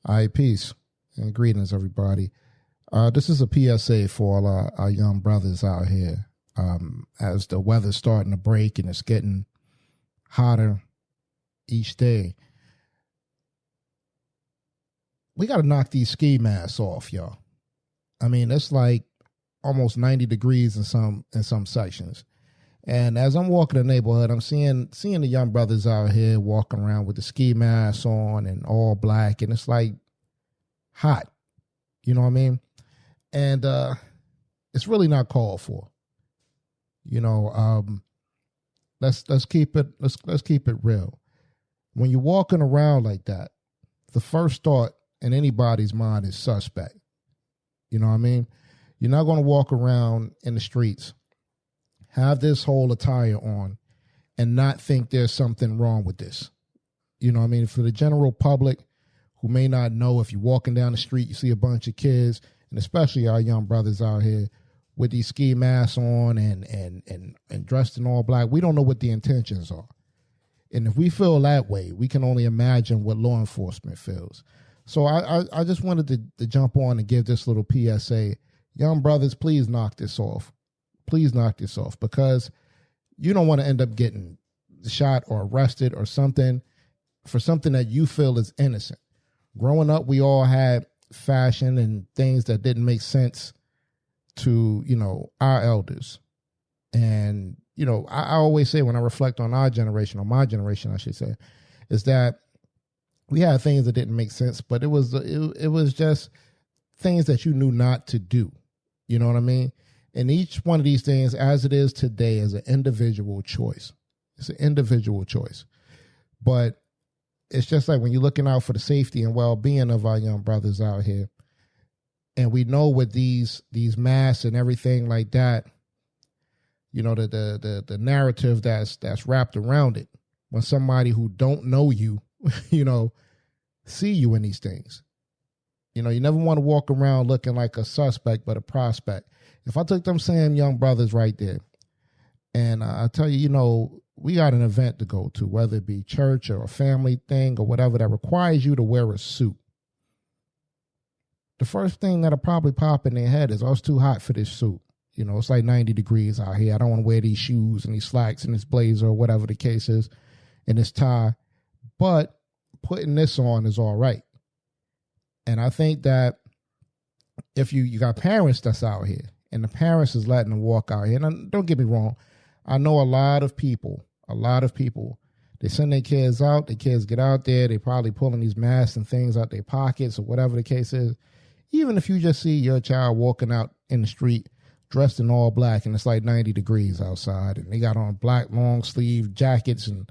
All right, peace and greetings, everybody. This is a PSA for all our young brothers out here. As the weather's starting to break and it's getting hotter each day, we got to knock these ski masks off, y'all. I mean, it's like almost 90 degrees in some sections. And as I'm walking the neighborhood, I'm seeing the young brothers out here walking around with the ski masks on and all black, and it's like hot. You know what I mean? And it's really not called for. You know, let's keep it real. When you're walking around like that, the first thought in anybody's mind is suspect. You know what I mean? You're not going to walk around in the streets, have this whole attire on, and not think there's something wrong with this. You know what I mean? For the general public who may not know, if you're walking down the street, you see a bunch of kids, and especially our young brothers out here with these ski masks on and dressed in all black, we don't know what the intentions are. And if we feel that way, we can only imagine what law enforcement feels. So I just wanted to jump on and give this little PSA. Young brothers, please knock this off. Please knock this off, because you don't want to end up getting shot or arrested or something for something that you feel is innocent. Growing up, we all had fashion and things that didn't make sense to, our elders. And, I always say, when I reflect on our generation, or my generation, I should say, is that we had things that didn't make sense, but it was just things that you knew not to do. You know what I mean? And each one of these things, as it is today, is an individual choice. It's an individual choice. But it's just like when you're looking out for the safety and well-being of our young brothers out here, and we know with these masks and everything like that, the narrative that's wrapped around it, when somebody who don't know you, see you in these things. You never want to walk around looking like a suspect, but a prospect. If I took them same young brothers right there, and I tell you, we got an event to go to, whether it be church or a family thing or whatever that requires you to wear a suit, the first thing that'll probably pop in their head is, oh, it's too hot for this suit. It's like 90 degrees out here. I don't want to wear these shoes and these slacks and this blazer or whatever the case is and this tie. But putting this on is all right. And I think that if you got parents that's out here, and the parents is letting them walk out here, and don't get me wrong, I know a lot of people, they send their kids out, the kids get out there, they probably pulling these masks and things out their pockets or whatever the case is. Even if you just see your child walking out in the street dressed in all black and it's like 90 degrees outside and they got on black long sleeve jackets and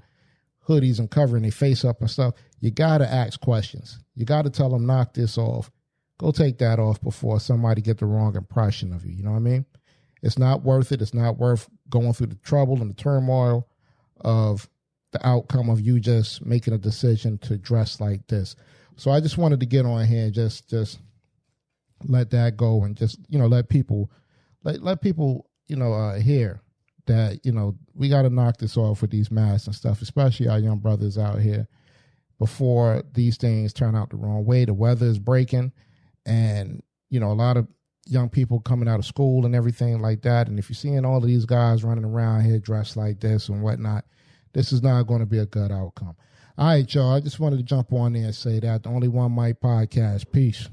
hoodies and covering their face up and stuff, you got to ask questions. You got to tell them, knock this off. Go take that off before somebody get the wrong impression of you. You know what I mean? It's not worth it. It's not worth going through the trouble and the turmoil of the outcome of you just making a decision to dress like this. So I just wanted to get on here and just let that go and just, let people hear that, we got to knock this off with these masks and stuff, especially our young brothers out here, before these things turn out the wrong way. The weather is breaking, and, a lot of young people coming out of school and everything like that. And if you're seeing all of these guys running around here dressed like this and whatnot, this is not going to be a good outcome. All right, y'all. I just wanted to jump on there and say that. The Only One Mic podcast. Peace.